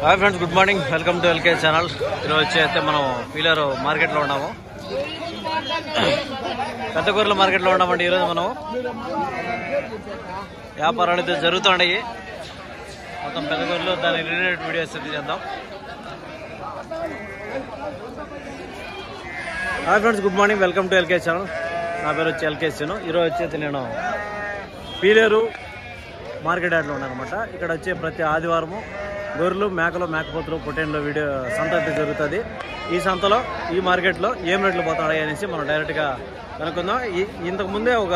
Hi friends, good morning. Welcome to LK channel. ఈరోజు వచ్చి అయితే మనం పీలర్ మార్కెట్లో ఉన్నాము, పెద్ద గొర్రెల మార్కెట్లో ఉన్నామండి. ఈరోజు మనం వ్యాపారాలు అయితే జరుగుతున్నాయి. మొత్తం పెద్ద గొర్రెలు, దాని రిలేటెడ్ వీడియోస్ అయితే చేద్దాం. Hi friends, good morning. Welcome to LK channel. నా పేరు వచ్చి ఎల్కేసీను. ఈరోజు వచ్చి నేను పీలేరు మార్కెట్ యార్డ్లో ఉన్నాను అనమాట. ఇక్కడ వచ్చి ప్రతి ఆదివారము గొర్రెలు, మేకలు, మేకపోతులు, పొట్టేన్లు వీడియో సంత అయితే జరుగుతుంది. ఈ సంతలో, ఈ మార్కెట్లో ఏం రేట్లు పోతాయి అనేసి మనం డైరెక్ట్గా కనుక్కుందాం. ఇంతకుముందే ఒక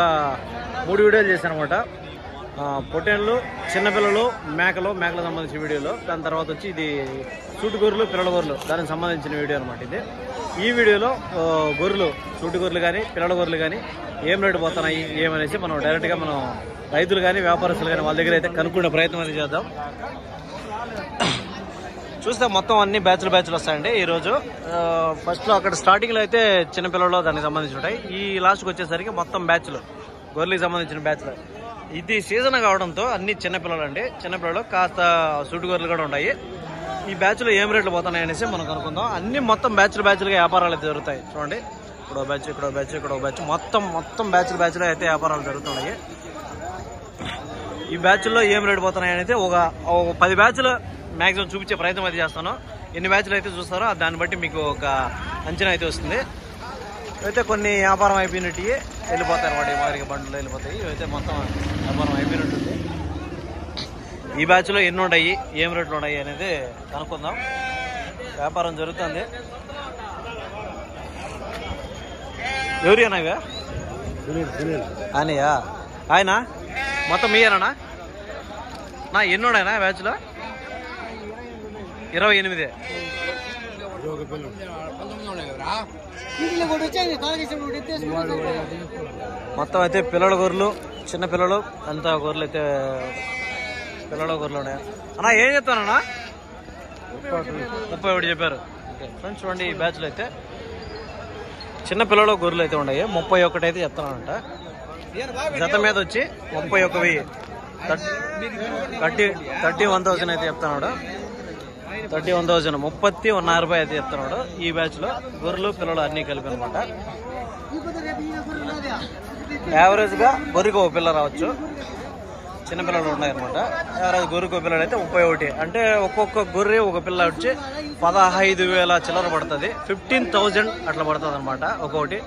3 వీడియోలు చేశాను అనమాట. పొట్టేన్లు, చిన్నపిల్లలు, మేకలకు సంబంధించిన వీడియోలు. దాని తర్వాత వచ్చి ఇది సూటి గొర్రెలు, పిల్లల గొర్రెలు, దానికి సంబంధించిన వీడియో అనమాట ఇది. ఈ వీడియోలో గొర్రెలు, సూటి గొర్రెలు కానీ, పిల్లల గొర్రెలు కానీ ఏం రేటు పోతున్నాయి ఏమనేసి మనం డైరెక్ట్గా మనం రైతులు కానీ, వ్యాపారస్తులు కానీ వాళ్ళ దగ్గర అయితే కనుక్కునే ప్రయత్నం అనేది చేద్దాం. చూస్తే మొత్తం అన్ని బ్యాచ్లు వస్తాయండి ఈరోజు. ఫస్ట్లో అక్కడ స్టార్టింగ్లో అయితే చిన్నపిల్లలు దానికి సంబంధించి ఉంటాయి. ఈ లాస్ట్కి వచ్చేసరికి మొత్తం బ్యాచ్లు, గొర్రెలకు సంబంధించిన బ్యాచ్లు. ఇది సీజన్ కావడంతో అన్ని చిన్నపిల్లలు అండి. చిన్నపిల్లలు కాస్త సూటి గొర్రెలు కూడా ఉన్నాయి. ఈ బ్యాచ్లో ఏం రేట్లు పోతున్నాయి అనేసి మనం కనుక్కుందాం. అన్ని మొత్తం బ్యాచ్లుగా వ్యాపారాలు అయితే జరుగుతాయి. చూడండి, ఇక్కడ బ్యాచ్, ఇక్కడ బ్యాచ్, ఇక్కడ బ్యాచ్, మొత్తం బ్యాచ్లు అయితే వ్యాపారాలు జరుగుతున్నాయి. ఈ బ్యాచ్ల్లో ఏం రేటు పోతున్నాయి అనేది ఒక 10 బ్యాచ్లు మ్యాక్సిమం చూపించే ప్రయత్నం అయితే చేస్తాను. ఎన్ని బ్యాచ్లు అయితే చూస్తారో దాన్ని బట్టి మీకు ఒక అంచనా అయితే వస్తుంది. అయితే కొన్ని వ్యాపారం అయిపోయినట్టు వెళ్ళిపోతాయి అనమాట. ఈ మాదిరిగా బండ్లు వెళ్ళిపోతాయి. ఇవైతే మొత్తం వ్యాపారం అయిపోయినట్టుంది. ఈ బ్యాచ్లో ఎన్ని ఉన్నాయి, ఏం రేట్లు ఉన్నాయి అనేది కనుక్కుందాం. వ్యాపారం జరుగుతుంది. ఎవరి అన్నా ఇవే అనియా? ఆయన మొత్తం మీయేనా? నా ఎన్ని ఉన్నాయనా బ్యాచ్లో? 28. మొత్తం అయితే పిల్లల గొర్రెలు, చిన్న పిల్లలు అంతా గొర్రెలు అయితే పిల్లల గొర్రెలు ఉన్నాయి. అన్నా ఏం చెప్తానన్నా? 31 చెప్పారు. ఓకే ఫ్రెండ్స్, చూడండి ఈ బ్యాచ్లో అయితే చిన్న పిల్లల గొర్రెలు అయితే ఉన్నాయి. 31 అయితే చెప్తానంట. జత మీద వచ్చి 31,000, 31,000 అయితే చెప్తున్నాడు. 31,000, 31,000 అయితే చెప్తున్నాడు. ఈ బ్యాచ్ లో గొర్రెలు, పిల్లలు అన్ని కలిపి అనమాట. యావరేజ్ గా గొర్రెకి ఒక పిల్ల రావచ్చు. చిన్నపిల్లలు ఉన్నాయన్నమాట. యావరేజ్ గొర్రెకి ఒక పిల్లలు అయితే 31. అంటే ఒక్కొక్క గొర్రె ఒక పిల్ల వచ్చి 15,000 చిల్లర పడుతుంది. 15,000 అట్లా పడుతుంది అనమాట. ఒక్కొక్కటి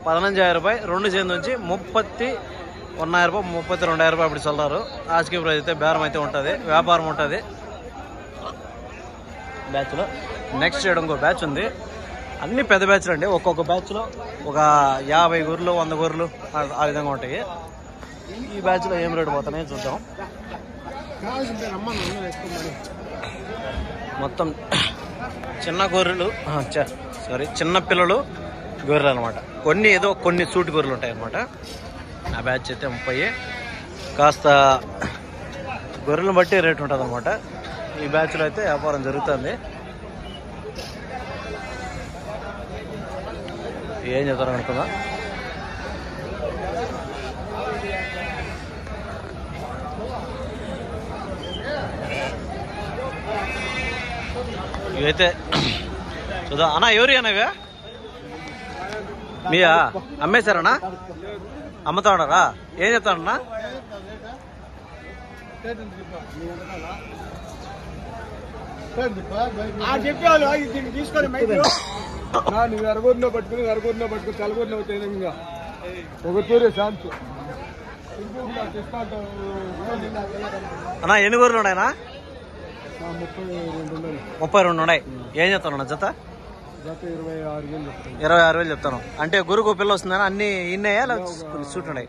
15,000 రూపాయలు. 2 చేతి నుంచి 31,000 రూపాయలు, 32,000 రూపాయలు అప్పుడు చల్లారు. ఆస్కింగ్ ప్రైస్ అయితే బేరం అయితే ఉంటుంది, వ్యాపారం ఉంటుంది బ్యాచ్లో. నెక్స్ట్ చేయడం ఇంకో బ్యాచ్ ఉంది. అన్ని పెద్ద బ్యాచ్లు అండి. ఒక్కొక్క బ్యాచ్లో ఒక 50 గొర్రెలు, 100 గొర్రెలు ఆ విధంగా ఉంటాయి. ఈ బ్యాచ్లో ఏం రేటు పోతున్నాయో చూద్దాం. మొత్తం చిన్న గొర్రెలు, చిన్న పిల్లలు గొర్రెలు అనమాట. కొన్ని సూటి గొర్రెలు ఉంటాయి అనమాట. ఆ బ్యాచ్ అయితే 30. కాస్త గొర్రెలను బట్టి రేటు ఉంటుంది అనమాట. ఈ బ్యాచ్లో అయితే వ్యాపారం జరుగుతుంది. ఏం చెప్తారు అనుకుందా? ఇవైతే చూద్దాం. అన్నా ఎవరి అన్నవే మీయా? అమ్మేశారన్నా? అమ్ముతా ఉన్నారా? ఏం చెప్తానన్నా? తీసుకొని అరగూరులో పట్టుకుని తెలగూరులో అవుతాయి. ఇంకా ఒక తూరే ఛాన్స్. అన్నా ఎన్ని గొర్రెలు ఉన్నాయన్నా? 32 ఉన్నాయి. ఏం చెప్తాను జత? 26,000 చెప్తాను. అంటే గురుకు పిల్ల వస్తుందని అన్ని ఇన్నాయా సూట్ ఉన్నాయి?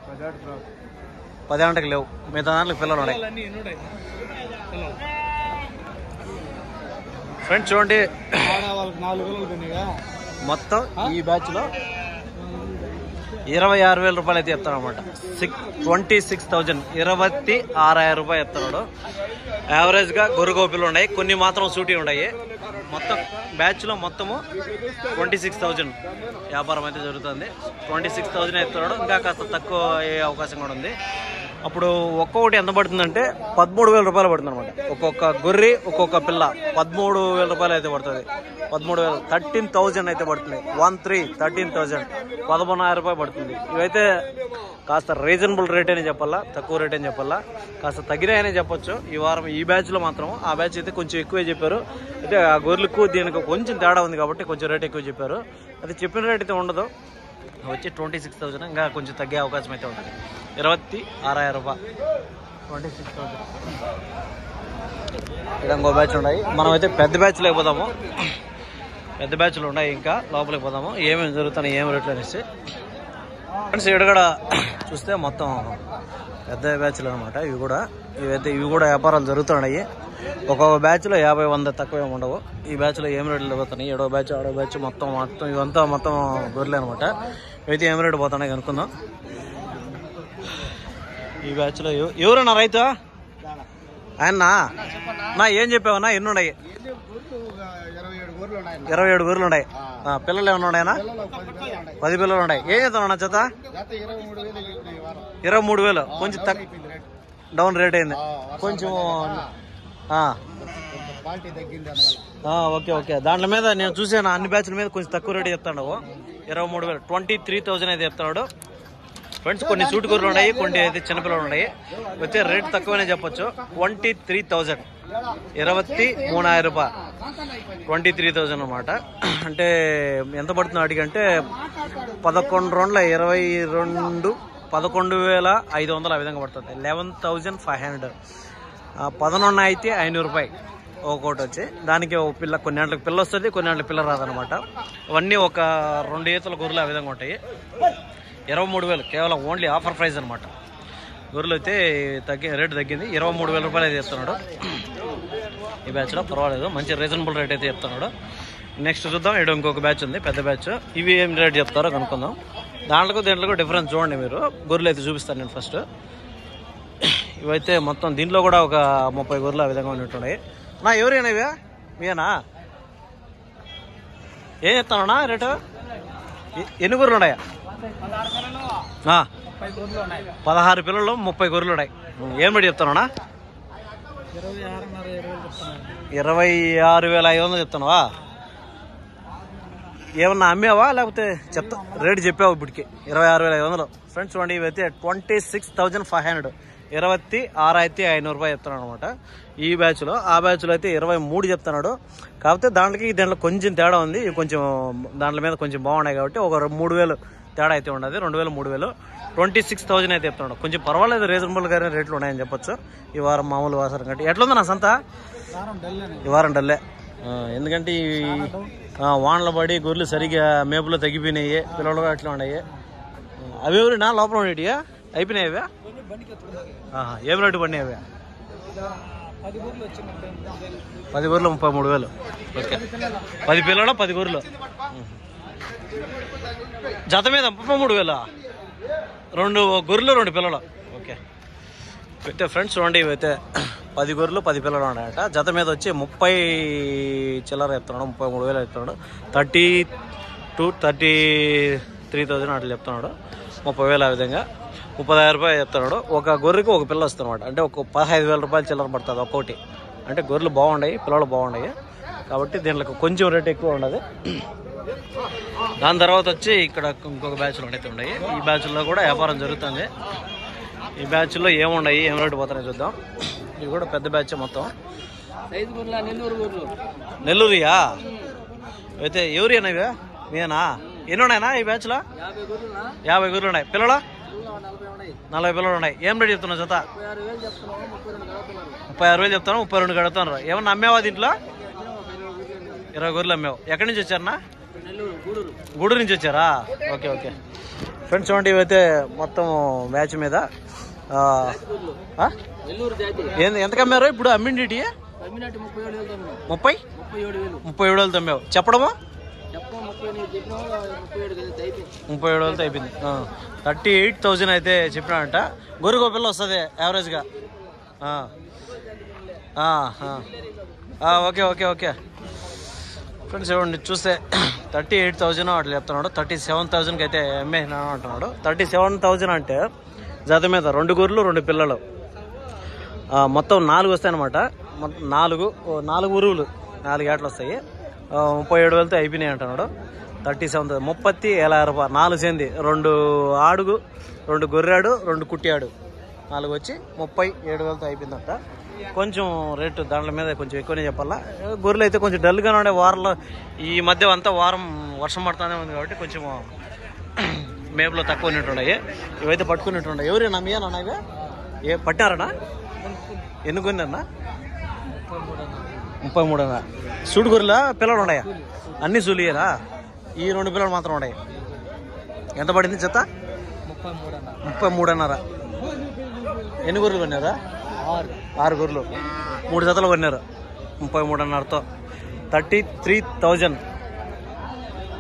10 గంటలకు లేవు, మిగతా దాంట్లోకి పిల్లలు ఉన్నాయి. ఫ్రెండ్స్ చూడండి, మొత్తం ఈ బ్యాచ్ లో 26,000 రూపాయలు అయితే చెప్తాను అనమాట. 26,000, 26,000 రూపాయలు చెప్తున్నాడు. యావరేజ్ గా గొర్రెగోపిలు ఉన్నాయి, కొన్ని మాత్రం సూటి ఉన్నాయి. మొత్తం బ్యాచ్ లో మొత్తము 26,000 వ్యాపారం అయితే జరుగుతుంది. 26,000 చెప్తున్నాడు. ఇంకా కాస్త తక్కువ అయ్యే అవకాశం కూడా ఉంది. అప్పుడు ఒక్కొక్కటి ఎంత పడుతుందంటే 13,000 రూపాయలు పడుతుంది అనమాట. ఒక్కొక్క గొర్రె ఒక్కొక్క పిల్ల 13,000 రూపాయలు అయితే పడుతుంది. 13,000 13,000 అయితే పడుతుంది. 13,000 11,000 రూపాయలు పడుతుంది. ఇవైతే కాస్త రీజనబుల్ రేట్ అని చెప్పాలా, తక్కువ రేట్ అని చెప్పాలా, కాస్త తగ్గినాయనే చెప్పొచ్చు ఈ వారం. ఈ బ్యాచ్లో మాత్రం ఆ బ్యాచ్ అయితే కొంచెం ఎక్కువే చెప్పారు. అయితే ఆ గొర్రెలకు దీనికి కొంచెం తేడా ఉంది కాబట్టి కొంచెం రేట్ ఎక్కువ చెప్పారు. అది చెప్పిన రేట్ అయితే ఉండదు, వచ్చి 26,000. ఇంకా కొంచెం తగ్గే అవకాశం అయితే ఉంటుంది. 26,000 రూపాయలు 26,000. ఇక్కడ ఇంకో బ్యాచ్ ఉన్నాయి. మనం అయితే పెద్ద బ్యాచ్ లేకపోతాము, పెద్ద బ్యాచ్లు ఉన్నాయి. ఇంకా లోపలికి పోదాము ఏమేమి జరుగుతున్నాయి ఏం రేట్లు అనేసి. ఫ్రెండ్స్ ఇక్కడ కూడా చూస్తే మొత్తం పెద్ద బ్యాచ్లు అనమాట. ఇవి కూడా వ్యాపారాలు జరుగుతున్నాయి. ఒక్కొక్క బ్యాచ్లో 50-100 తక్కువ ఏమి ఉండవు. ఈ బ్యాచ్లో ఏం రేట్లు పోతున్నాయి, 7వ బ్యాచ్ 6వ బ్యాచ్ మొత్తం ఇవంతా మొత్తం గొర్రెలు అనమాట. ఇవైతే ఏం రేటు పోతున్నాయి కనుక్కుందాం. ఈ బ్యాచ్లో ఎవరన్నా రైతు ఆయన నా ఏం చెప్పావన్నా? ఎన్ని ఉన్నాయి? 27 గొర్రెలు ఉన్నాయి. పిల్లలు ఏమన్నా ఉన్నాయన్నా? 10 పిల్లలు ఉన్నాయి. ఏం చేస్తామన్నా జత? 23,000. కొంచెం డౌన్ రేట్ అయింది కొంచెం. ఓకే. దాంట్లో మీద నేను చూసాను అన్ని బ్యాచ్ల మీద కొంచెం తక్కువ రేటు చెప్తాడు. 23,000 23,000 అయితే చెప్తాడు. ఫ్రెండ్స్ కొన్ని సూట్ గొర్రెలు ఉన్నాయి, కొన్ని అయితే చిన్నపిల్లలు ఉన్నాయి. వచ్చే రేట్ తక్కువనే చెప్పొచ్చు. 23,000 23,000 రూపాయలు 23,000 అనమాట. అంటే ఎంత పడుతుంది వాటికంటే 11 రౌండ్ల 22 11,500 ఆ విధంగా పడుతుంది. 11,500. 11 అయితే 500 రూపాయలు ఒక్కోటి వచ్చి. దానికి ఒక పిల్ల కొన్ని గంటలకు పిల్ల వస్తుంది, కొన్ని గంటలకు పిల్ల రాదనమాట. ఇవన్నీ ఒక 2 ఈతల గొర్రెలు ఆ విధంగా ఉంటాయి. 23,000 కేవలం ఓన్లీ ఆఫర్ ప్రైస్ అనమాట. గొర్రెలు అయితే రేటు తగ్గింది. 23,000 రూపాయలు అయితే చెప్తున్నాడు ఈ బ్యాచ్లో. పర్వాలేదు, మంచి రీజనబుల్ రేట్ అయితే చెప్తున్నాడు. నెక్స్ట్ చూద్దాం. ఇక్కడ ఇంకొక బ్యాచ్ ఉంది, పెద్ద బ్యాచ్. ఇవి ఏం రేట్ చెప్తారో కనుక్కుందాం. దీంట్లో డిఫరెన్స్ చూడండి మీరు. గొర్రెలు అయితే చూపిస్తాను నేను ఫస్ట్. ఇవైతే మొత్తం దీంట్లో కూడా ఒక 30 గొర్రెలు ఆ విధంగా ఉన్నట్టున్నాయి. నా ఎవరైనా ఇవే మీనా? ఏం చెప్తానన్నా రేటు? ఎన్ని గొర్రెలు ఉన్నాయా? 16 పిల్లలు 30 గొర్రెలు ఉన్నాయి. ఏం రేటు చెప్తానన్నా? 26,500 చెప్తానువా? ఏమన్నా అమ్మేవా లేకపోతే చెప్తా రేటు చెప్పావు ఇప్పటికి? 26,500. ఫ్రెండ్స్ చూడండి, ఇవైతే 26,500 26,500 రూపాయలు చెప్తున్నాడు అనమాట ఈ బ్యాచ్లో. ఆ బ్యాచ్లో అయితే 23 చెప్తున్నాడు. కాకపోతే దాంట్లో కొంచెం తేడా ఉంది. కొంచెం దాంట్లో మీద కొంచెం బాగున్నాయి కాబట్టి ఒక 3,000 తేడా అయితే ఉండదు. 2,000 3,000 26,000 అయితే చెప్తున్నాడు. కొంచెం పర్వాలేదు, రీజనబుల్ గానే రేట్లు ఉన్నాయని చెప్పొచ్చు ఈ వారం. మామూలు వాసన కంటే ఎట్లుంది నా సంత? ఈ వారం డల్లే. ఎందుకంటే ఈ వానలు పడి గొర్రెలు సరిగ్గా మేపులో తగ్గిపోయినాయి, పిల్లలు కూడా అట్లా ఉన్నాయి. అవి ఎవరు నా లోపల ఉండేటియా? అయిపోయినాయి అవే? ఏం రేటు పడినాయి అవే? 10 గొర్రెలు 33,000. ఓకే, 10 పిల్లలు 10 గొర్రెలు జత మీద 33,000. 2 గొర్రెలు 2 పిల్లలు. ఓకే. అయితే ఫ్రెండ్స్ చూడండి, ఇవైతే 10 గొర్రెలు 10 పిల్లలు ఉన్నాయట. జత మీద వచ్చి 30 చిల్లర చెప్తున్నాడు. 33,000 చెప్తున్నాడు. 33,000 అట్లా చెప్తున్నాడు. 30,000 ఆ విధంగా 30,000 రూపాయలు చెప్తున్నాడు. ఒక గొర్రెకి ఒక పిల్ల వస్తుందన్నమాట. అంటే ఒక 15,000 రూపాయలు చిల్లర పడుతుంది ఒక్కోటి. అంటే గొర్రెలు బాగున్నాయి, పిల్లలు బాగున్నాయి కాబట్టి దీంట్లో కొంచెం రేట్ ఎక్కువ ఉండదు. దాని తర్వాత వచ్చి ఇక్కడ ఇంకొక బ్యాచ్లు అయితే ఉన్నాయి. ఈ బ్యాచ్లో కూడా వ్యాపారం జరుగుతుంది. ఈ బ్యాచ్లో ఏమున్నాయి, ఏం రేటు పోతున్నాయి చూద్దాం. ఇవి కూడా పెద్ద బ్యాచ్ మొత్తం. నెల్లూరుయా? అయితే ఎవరియా ఇవే మీనా? ఎన్ని ఉన్నాయన్నా ఈ బ్యాచ్లో? 50 గొర్రెలు ఉన్నాయి. పిల్లలు 40 పిల్లలు ఉన్నాయి. ఏం రేటు చెప్తున్నావు జత? 36,000 చెప్తాను. 32 కడుతున్నారు. ఏమన్నా అమ్మేవా దీంట్లో? 20 గొర్రెలు అమ్మేవు. ఎక్కడి నుంచి వచ్చారన్నా? గూడూరు నుంచి వచ్చారా? ఓకే. ఫ్రెండ్స్ చూడండి, ఇవైతే మొత్తం బ్యాచ్ మీద ఎంతకు అమ్మారు ఇప్పుడు? అమ్మిండి 37,000 అమ్మావు. చెప్పడమా? 37,000 అయిపోయింది. 38,000 అయితే చెప్పినాడంట. గొర్రె పిల్ల వస్తుంది యావరేజ్గా. ఓకే ఫ్రెండ్స్ చూడండి, చూస్తే 38,000 అట్లా చెప్తున్నాడు. 37,000కి అయితే అమ్మేసినాను అంటున్నాడు. 37,000 అంటే జత మీద 2 గొర్రెలు 2 పిల్లలు, మొత్తం 4 వస్తాయి అనమాట. 4 ఉరువులు 4 ఏటలు వస్తాయి. 37,000తో అయిపోయినాయి అంటున్నాడు. 37 37,000 రూపాయలు 4 సేంది, 2 ఆడుగు 2 గొర్రెడు 2 కుట్టాడు 4 వచ్చి 37,000తో అయిపోయిందంట. కొంచెం రేటు దాంట్లో మీద కొంచెం ఎక్కువనే చెప్పాలా. గొర్రెలు అయితే కొంచెం డల్గానే ఉండే. వారంలో ఈ మధ్య అంతా వారం వర్షం పడుతూనే ఉంది కాబట్టి కొంచెం మేపులో తక్కువ ఉన్నట్టున్నాయి. ఇవైతే పట్టుకున్నట్టున్నాయి. ఎవరైనా మీ అన్న ఇవే ఏ పట్టారనా? ఎన్ని కొన్నారన్నా? 33 సూడు గొర్రెలా పిల్లలు ఉన్నాయా? అన్ని సూలియేనా? ఈ 2 పిల్లలు మాత్రం ఉన్నాయి. ఎంత పడింది జత? 33.5. ఎన్ని గొర్రెలు కొన్నారా? 6 గొర్రెలు 3 జతలు కొన్నారు 33.5తో.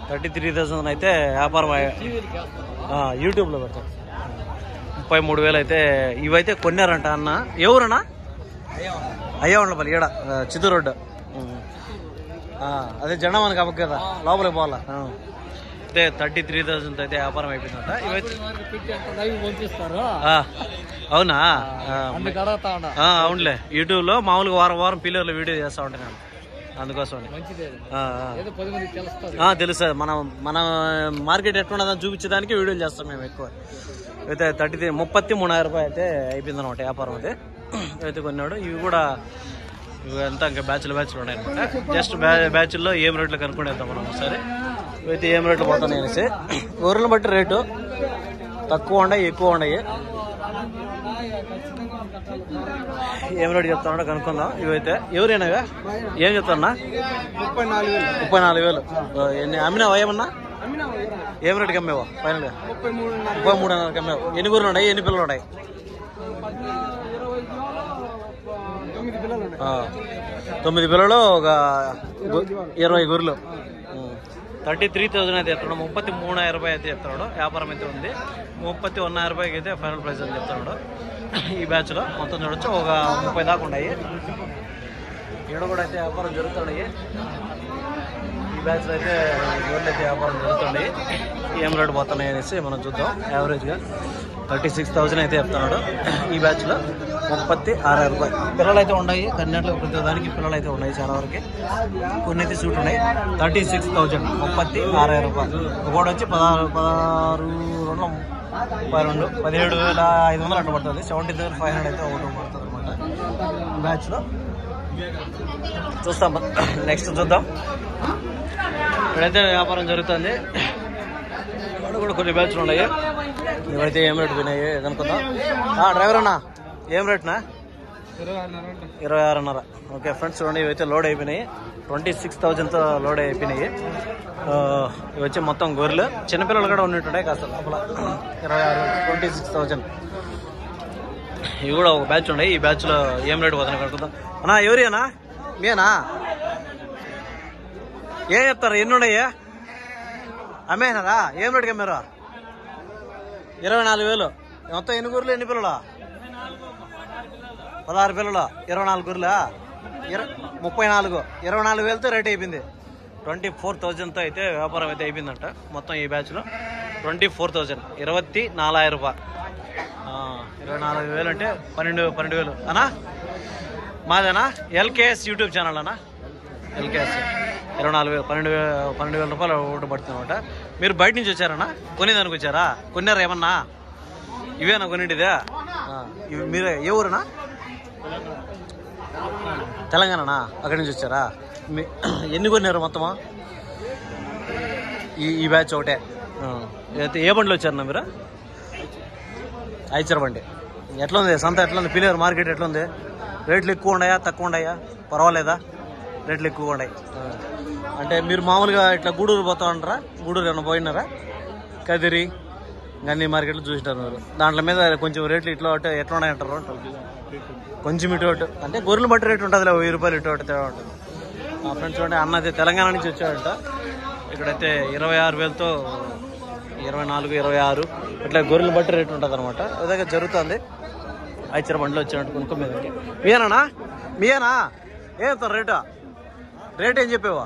33,000 అయితే వ్యాపారం యూట్యూబ్లో పెడతారు. 33,000 అయితే ఇవైతే కొన్నారంట అన్న. ఎవరన్నా? అయ్యా ఉండపల్లి ఈడ చిత్తూరు రోడ్డు. అదే జెండా మనకి అవ్వక కదా, లోపలికి పోవాలా. అయితే 33,000 అయితే వ్యాపారం అయిపోయిందంట. ఇవైతే అవునా? అవునులే, యూట్యూబ్లో మామూలుగా వారం పిల్లర్లు వీడియో చేస్తా ఉంటాను నేను, అందుకోసం తెలుస్తుంది. మన మార్కెట్ ఎట్లున్నదని చూపించడానికి వీడియోలు చేస్తాం మేము ఎక్కువ. అయితే 33,000 రూపాయలు అయితే అయిపోయింది అనమాట వ్యాపారం. అయితే అయితే కొన్నాడు. ఇవి కూడా ఎంత ఇంకా బ్యాచ్లు ఉన్నాయి అనమాట. జస్ట్ బ్యాచ్ల్లో ఏం రేట్లు కనుక్కునేద్దాం మనం ఒకసారి. ఇవైతే ఏం రేట్లు పోతాను అనేసి గొర్రెలను బట్టి రేటు తక్కువ ఉన్నాయి ఎక్కువ ఉన్నాయి. ఏం రేటు చెప్తానో కనుక్కుందాం. ఇవైతే ఎవరైనా ఏం చెప్తానా? 34,000. అమ్మినావా ఏమన్నా? ఏం రేటుకి అమ్మేవా ఫైనల్గా? 33.5 అమ్మేవు. ఎన్ని గొర్రెలు ఉన్నాయి? ఎన్ని పిల్లలు ఉన్నాయి? 9 పిల్లలు ఒక 20 గొర్రెలు. 33,000 అయితే చెప్తున్నాడు. 33,000 రూపాయలు అయితే చెప్తున్నాడు. వ్యాపారం అయితే ఉంది. 31,000 రూపాయలకి అయితే ఫైనల్ ప్రైస్ అని చెప్తున్నాడు. ఈ బ్యాచ్లో మొత్తం చూడొచ్చు ఒక 30 దాకా ఉన్నాయి. ఈడ కూడా అయితే వ్యాపారం జరుగుతున్నాయి. ఈ బ్యాచ్లో అయితే గొర్రెలు అయితే వ్యాపారం జరుగుతున్నాయి. ఏం రేటు పోతున్నాయి అనేసి మనం చూద్దాం. యావరేజ్గా 36,000 అయితే చెప్తున్నాడు. ఈ బ్యాచ్లో 36,000 రూపాయలు. పిల్లలు అయితే ఉన్నాయి. కన్నెట్లో ప్రతి దానికి పిల్లలు అయితే ఉన్నాయి చాలా వరకు. కొన్ని అయితే సూట్ ఉన్నాయి. 36,000 36,000 రూపాయలు. ఒకటి వచ్చి 17,500 అట్లా పడుతుంది. 17,500 అయితే ఒకటి పడుతుంది అనమాట ఈ బ్యాచ్లో. చూస్తాం, నెక్స్ట్ చూద్దాం. ఇక్కడైతే వ్యాపారం జరుగుతుంది. ఇక్కడ కూడా కొన్ని బ్యాచ్లు ఉన్నాయి. ఇవైతే ఏం రేటు పోయినాయి కనుక్కుందాం. డ్రైవర్ అన్నా ఏం రేటునా? 26,500. ఓకే ఫ్రెండ్స్, చూడండి ఇవైతే లోడ్ అయిపోయినాయి. 26,000తో లోడ్ అయిపోయినాయి. ఇవి వచ్చి మొత్తం గొర్రెలు. చిన్నపిల్లలు కూడా ఉన్నట్టుండే కాస్త లోపల. 26,000. ఇవి కూడా ఒక బ్యాచ్ ఉన్నాయి. ఈ బ్యాచ్లో ఏం రేటు పోతున్నాయి కనుక్కుందాం. అన్నా ఎవరియనా? మీనా? ఏం చెప్తారు? ఎన్ని ఉన్నాయా? అమ్మేనారా? ఏం రేటుకి అమ్మారు? 24,000. మొత్తం ఎన్ని గొర్రెలు ఎన్ని పిల్లలు? 16 పిల్లలు 24 గొర్రెలా? 34. 24,000తో రేట్ అయిపోయింది. 24,000తో అయితే వ్యాపారం అయితే అయిపోయిందంట మొత్తం ఈ బ్యాచ్లో. 24,000 24,000 రూపాయలు. 24,000 అంటే 12,000 అన్నా? మాదేనా? ఎల్కేఎస్ యూట్యూబ్ ఛానల్ అన్నా. ఎల్కేఎస్ 24,000 12,000 రూపాయలు ఒకటి పడుతుంది అనమాట. మీరు బయట నుంచి వచ్చారన్నా? కొనేదానికి వచ్చారా? కొన్నారా ఏమన్నా? ఇవేనా కొన్నింటిదే? మీరు ఏ ఊరన్నా? తెలంగాణనా? అక్కడి నుంచి వచ్చారా? ఎన్ని కొన్నారు మొత్తమా? ఈ బ్యాచ్ ఒకటే. ఏ బండిలో వచ్చారన్నా మీరు? ఐచర్ బండి. ఎట్లా ఉంది సంత? ఎట్లా ఉంది? పిల్లర్ మార్కెట్ ఎట్లా ఉంది? రేట్లు ఎక్కువ ఉన్నాయా తక్కువ ఉన్నాయా? పర్వాలేదా? రేట్లు ఎక్కువ ఉన్నాయి. అంటే మీరు మామూలుగా ఇట్లా గూడూరు పోతా ఉంటారా? గూడూరు ఏమైనా పోయినారా? కదిరి గన్నీ మార్కెట్లు చూసినారు మీరు. దాంట్లో మీద కొంచెం రేట్లు ఇట్లా ఎట్లా ఉన్నాయంటారు? కొంచెం ఇటు అంటే గొర్రెలు బట్టి రేటు ఉంటుంది. 1000 రూపాయలు ఇటు తేడా ఉంటుంది. మా ఫ్రెండ్స్ చూడండి, అన్న అయితే తెలంగాణ నుంచి వచ్చాడంట. ఇక్కడైతే 26,000తో 24, 26 ఇట్లా గొర్రెలు బట్టి రేటు ఉంటుంది అనమాట. అదే జరుగుతుంది. ఐచర్ బండిలో వచ్చాడు కొనుక్కోమీదకి. మీయేనా? మీయేనా? ఏం చెప్తారు రేటు? రేట్ ఏం చెప్పేవా?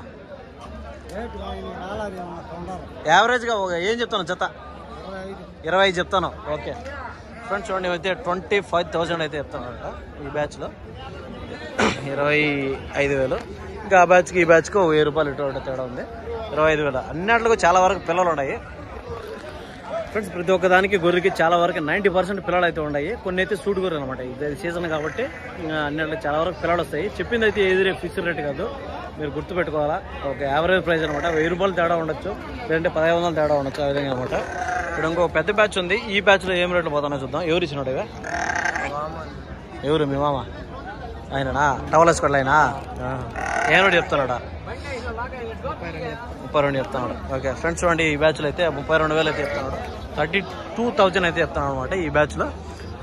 యావరేజ్గా ఏం చెప్తాను? జత 25 చెప్తాను. ఓకే ఫ్రెండ్స్ చూడండి అయితే 25,000 అయితే చెప్తానంట ఈ బ్యాచ్లో, 25,000. ఇంకా ఆ బ్యాచ్కి ఈ బ్యాచ్కి 1,000 రూపాయలు ఇటువంటి తేడా ఉంది, 25,000. అన్నింటికి చాలా వరకు పిల్లలు ఉన్నాయి ఫ్రెండ్స్. ప్రతి ఒక్క దానికి గొర్రెకి చాలా వరకు 90% పిల్లలు అయితే ఉన్నాయి. కొన్ని అయితే సూట్ గొర్రెలు అనమాట, ఇది సీజన్ కాబట్టి అన్నింటికి చాలా వరకు పిల్లలు వస్తాయి. చెప్పింది అయితే ఎదురే ఫిక్స్డ్ రేట్ కాదు, మీరు గుర్తుపెట్టుకోవాలా. ఒక యావరేజ్ ప్రైస్ అనమాట, 1,000 రూపాయలు తేడా ఉండొచ్చు, లేదంటే 1,500 తేడా ఉండొచ్చు, ఆ విధంగా అనమాట. ఇక్కడ ఇంకో పెద్ద బ్యాచ్ ఉంది, ఈ బ్యాచ్లో ఏం రేట్లు పోతానో చూద్దాం. ఎవరు ఇచ్చినాడు ఇవే? ఎవరు మీ మామ? ఆయననా టవల్ వేసుకోవట్లే ఆయన? ఏం రేటు చెప్తున్నాడా? 32 చెప్తున్నాడు. ఓకే ఫ్రెండ్స్ చూడండి, ఈ బ్యాచ్లో అయితే 32,000 అయితే చెప్తున్నాడు, 32,000 అయితే చెప్తున్నాడు అనమాట. ఈ బ్యాచ్లో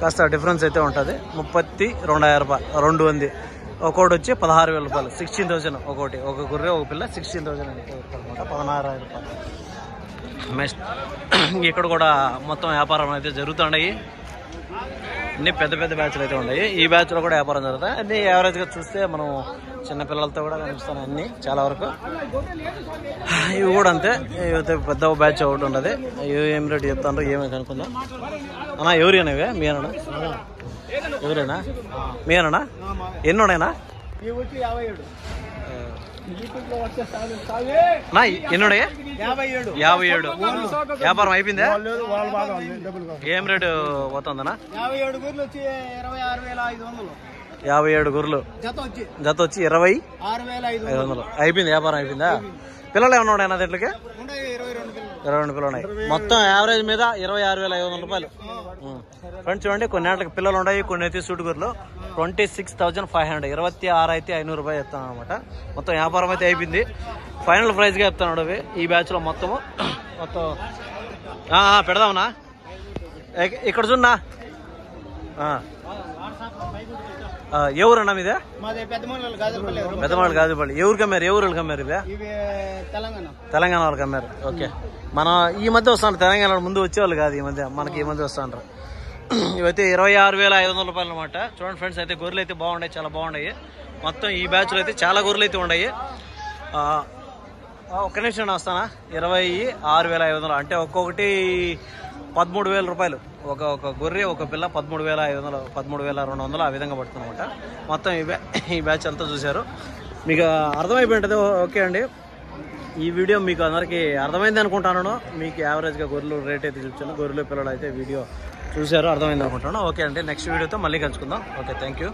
కాస్త డిఫరెన్స్ అయితే ఉంటుంది. 32,000 రూపాయలు 2 ఉంది. ఒకటి వచ్చి 16,000 రూపాయలు, 16,000 ఒకటి. ఒక గుర్రె ఒక పిల్ల 16,000 అయితే అనమాట, 16,000 రూపాయలు. ఇక్కడ కూడా మొత్తం వ్యాపారం అయితే జరుగుతున్నాయి. అన్ని పెద్ద పెద్ద బ్యాచ్లు అయితే ఉన్నాయి. ఈ బ్యాచ్లో కూడా వ్యాపారం జరుగుతాయి. అన్ని యావరేజ్గా చూస్తే మనం చిన్నపిల్లలతో కూడా కనిపిస్తున్నాయి అన్ని చాలా వరకు. ఇవి కూడా అంతే, ఇవి పెద్ద బ్యాచ్ ఒకటి ఉండదు. ఏం రేటు చెప్తాను ఏమీ కనుక్కుందాం. అన్నా ఎవరైనా ఇవే మీ అన్నా? ఎవరైనా మీ అన్నా? ఎన్నోడైనా ఎన్నుడే? 57. వ్యాపారం అయిపోయిందా? ఏం రేటు పోతుందన్నా? 57 గొర్రెలు జత వచ్చి 26,500. అయిపోయింది, వ్యాపారం అయిపోయిందా? పిల్లలు ఏమన్నా ఉన్నాయన్నా దీంట్లోకి? 22 పిల్లలు ఉన్నాయి. మొత్తం యావరేజ్ మీద 26,500 రూపాయలు. ఫ్రెండ్స్ చూడండి, కొన్ని ఏళ్ళకి పిల్లలు ఉన్నాయి, కొన్ని అయితే సూట్ గొర్రెలు. 26,500, 26,500 రూపాయలు చెప్తాను అనమాట. మొత్తం వ్యాపారం అయితే అయిపోయింది. ఫైనల్ ప్రైజ్గా చెప్తాను అవి ఈ బ్యాచ్లో మొత్తం పెడదామన్నా. ఇక్కడ చూడన్నా, ఎవరన్నా మీదే? పెద్దమాళ్ళు గాజుపల్లి. ఎవరికి అమ్మారు? ఏ ఊరికి అమ్మారు ఇవే? తెలంగాణ వాళ్ళకి అమ్మారు. ఓకే, మనం ఈ మధ్య వస్తాను, తెలంగాణ ముందు వచ్చేవాళ్ళు కాదు, ఈ మధ్య మనకి ఈ మధ్య వస్తూ ఉంటారు. ఇవైతే 26,500 రూపాయలు అనమాట. చూడండి ఫ్రెండ్స్, అయితే గొర్రెలు అయితే బాగున్నాయి, చాలా బాగున్నాయి. మొత్తం ఈ బ్యాచ్లో అయితే చాలా గొర్రెలు అయితే ఉన్నాయి. ఒక్క నిమిషం వస్తానా. 26,500 అంటే ఒక్కొక్కటి 13,000 రూపాయలు. ఒక గొర్రె ఒక పిల్ల 13,500, 13,200 ఆ విధంగా పడుతుంది అనమాట. మొత్తం ఈ బ్యాచ్ అంతా చూశారు, మీకు అర్థమైపోయి ఉంటుంది. ఓకే అండి, ఈ వీడియో మీకు అందరికీ అర్థమైంది అనుకుంటాను. మీకు యావరేజ్గా గొర్రెలు రేట్ అయితే చూపించాను, గొర్రెలు పిల్లలు అయితే వీడియో చూశారు, అర్థమైంది అనుకుంటాను. ఓకే అండి, నెక్స్ట్ వీడియోతో మళ్ళీ కలుసుకుందాం. Okay, thank you.